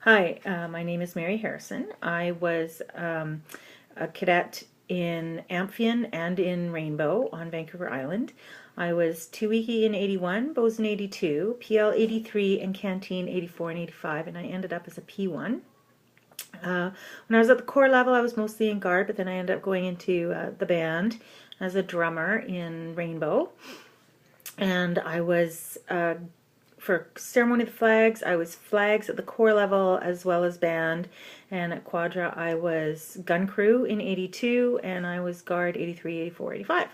Hi, my name is Mary Harrison. I was a cadet in Amphion and in Rainbow on Vancouver Island. I was Tuiki in 81, Bows in 82, PL 83, and Canteen 84 and 85, and I ended up as a P1. When I was at the corps level, I was mostly in guard, but then I ended up going into the band as a drummer in Rainbow. And I was for ceremony of the flags, I was flags at the corps level as well as band, and at Quadra I was gun crew in 82, and I was guard 83, 84, 85.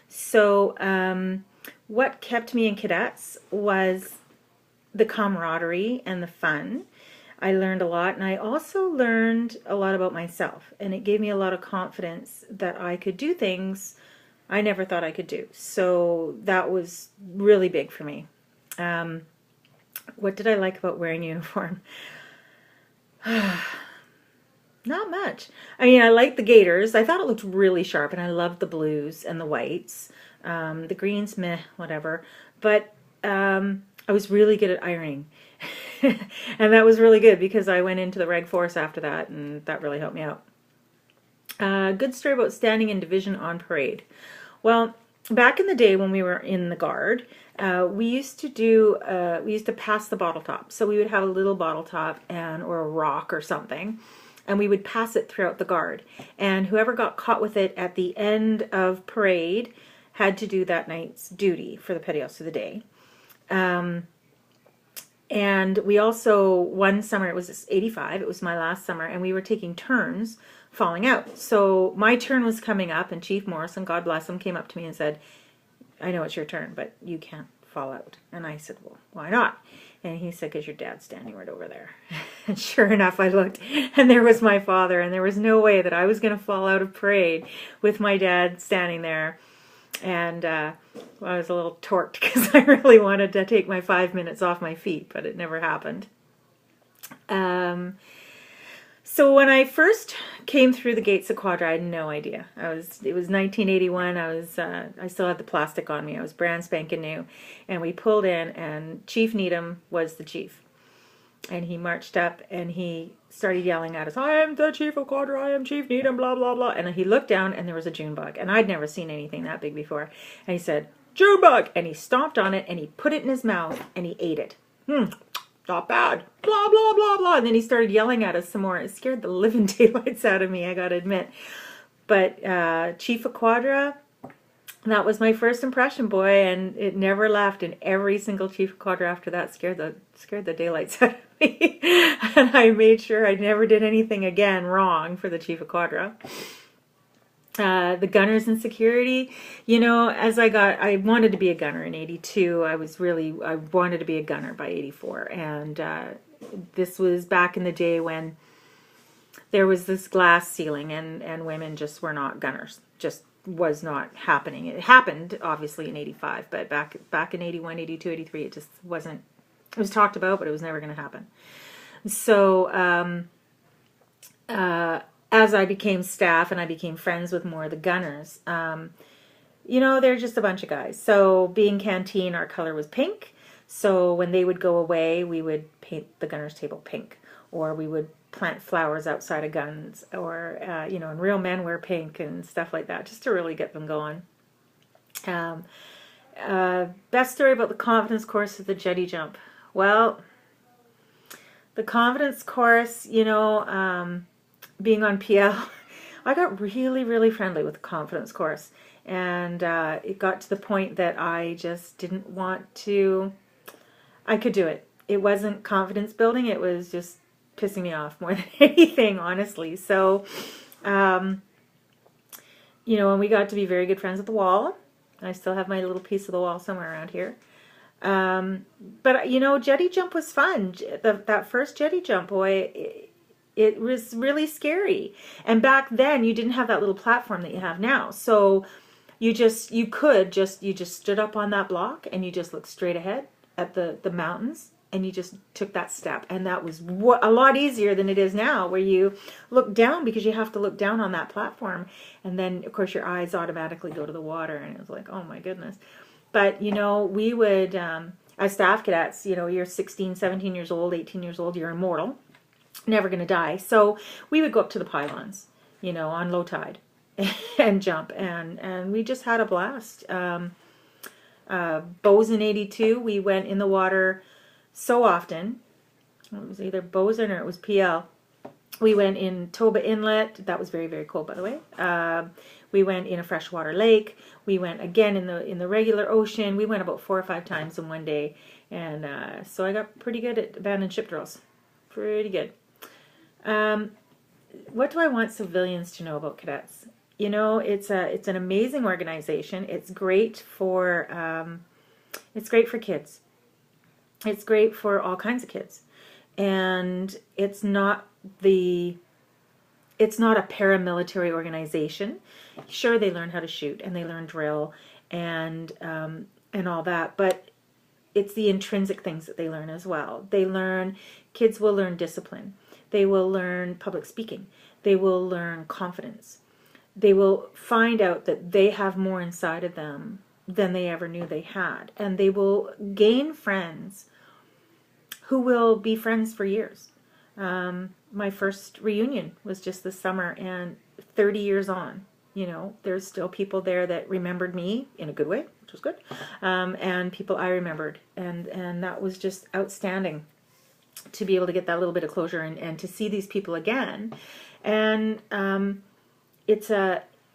So what kept me in cadets was the camaraderie and the fun. I learned a lot, and I also learned a lot about myself, and it gave me a lot of confidence that I could do things I never thought I could do. So that was really big for me. What did I like about wearing uniform? Not much. I mean, I liked the gaiters. I thought it looked really sharp, and I loved the blues and the whites. The greens, meh, whatever. But I was really good at ironing. And that was really good because I went into the Reg Force after that, and that really helped me out. Good story about standing in division on parade. Well, back in the day when we were in the guard, we used to pass the bottle top. So we would have a little bottle top or a rock or something, and we would pass it throughout the guard. And whoever got caught with it at the end of parade had to do that night's duty for the petty officer of the day. And we also, one summer, it was 85, it was my last summer, and we were taking turns falling out. So my turn was coming up, and Chief Morrison, God bless him, came up to me and said, I know it's your turn, but you can't fall out. And I said, well, why not? And he said, because your dad's standing right over there. And sure enough, I looked, and there was my father, and there was no way that I was going to fall out of parade with my dad standing there. And well, I was a little torqued because I really wanted to take my 5 minutes off my feet, but it never happened. So when I first came through the gates of Quadra, I had no idea. It was 1981. I still had the plastic on me. I was brand spanking new, and we pulled in, and Chief Needham was the chief. And he marched up, and he started yelling at us, I am the chief of Quadra, I am Chief Needham, blah, blah, blah. And he looked down, and there was a June bug. And I'd never seen anything that big before. And he said, June bug! And he stomped on it, and he put it in his mouth, and he ate it. Not bad. Blah, blah, blah, blah. And then he started yelling at us some more. It scared the living daylights out of me, I gotta admit. But Chief of Quadra, that was my first impression, boy, and it never left. And every single Chief of Quadra after that scared the daylights out of me. And I made sure I never did anything again wrong for the Chief of Quadra. The gunners and security, you know, I wanted to be a gunner in 82. I wanted to be a gunner by 84. And this was back in the day when there was this glass ceiling, and women just were not gunners. Just was not happening. It happened obviously in 85, but back in 81, 82, 83, it just wasn't. It was talked about, but it was never going to happen. So as I became staff and I became friends with more of the gunners, you know, they're just a bunch of guys. So being canteen, our color was pink. So when they would go away, we would paint the gunner's table pink, or we would plant flowers outside of guns, or, you know, and real men wear pink and stuff like that, just to really get them going. Best story about the confidence course is the jetty jump. Well, the confidence course, you know, being on PL, I got really, really friendly with the confidence course. And it got to the point that I just didn't want to, I could do it. It wasn't confidence building, it was just pissing me off more than anything, honestly. So, you know, and we got to be very good friends at the wall. I still have my little piece of the wall somewhere around here. But, you know, jetty jump was fun. That first jetty jump, boy, it was really scary. And back then, you didn't have that little platform that you have now. So you just stood up on that block, and you just looked straight ahead at the mountains, and you just took that step. And that was a lot easier than it is now, where you look down because you have to look down on that platform. And then, of course, your eyes automatically go to the water, and it was like, oh my goodness. But, you know, we would, as staff cadets, you know, you're 16, 17 years old, 18 years old, you're immortal, never going to die. So we would go up to the pylons, you know, on low tide and jump, and we just had a blast. Bosun 82, we went in the water so often. It was either Bosun or it was PL. We went in Toba Inlet. That was very, very cold, by the way. We went in a freshwater lake. We went again in the regular ocean. We went about 4 or 5 times in one day, and so I got pretty good at abandoned ship drills. Pretty good. What do I want civilians to know about cadets? You know, it's an amazing organization. It's great for kids. It's great for all kinds of kids, and it's not a paramilitary organization. Sure, they learn how to shoot and they learn drill and all that, but it's the intrinsic things that they learn as well. Kids will learn discipline. They will learn public speaking. They will learn confidence. They will find out that they have more inside of them than they ever knew they had, and they will gain friends who will be friends for years. My first reunion was just this summer, and 30 years on, you know, there's still people there that remembered me in a good way, which was good, and people I remembered, and that was just outstanding to be able to get that little bit of closure and to see these people again. And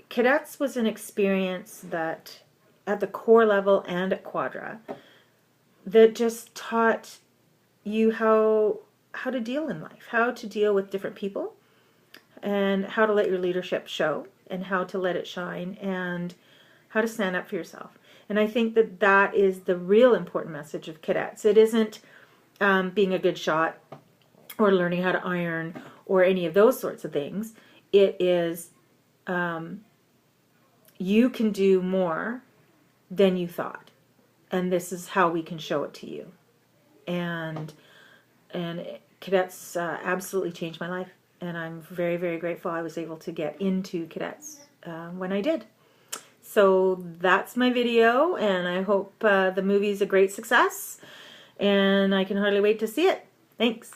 cadets was an experience that at the core level and at Quadra that just taught you how to deal in life, how to deal with different people, and how to let your leadership show, and how to let it shine, and how to stand up for yourself. And I think that is the real important message of cadets. It isn't being a good shot or learning how to iron or any of those sorts of things. It is you can do more than you thought, and this is how we can show it to you. And cadets absolutely changed my life, and I'm very, very grateful I was able to get into cadets when I did. So that's my video, and I hope the movie's a great success, and I can hardly wait to see it. Thanks.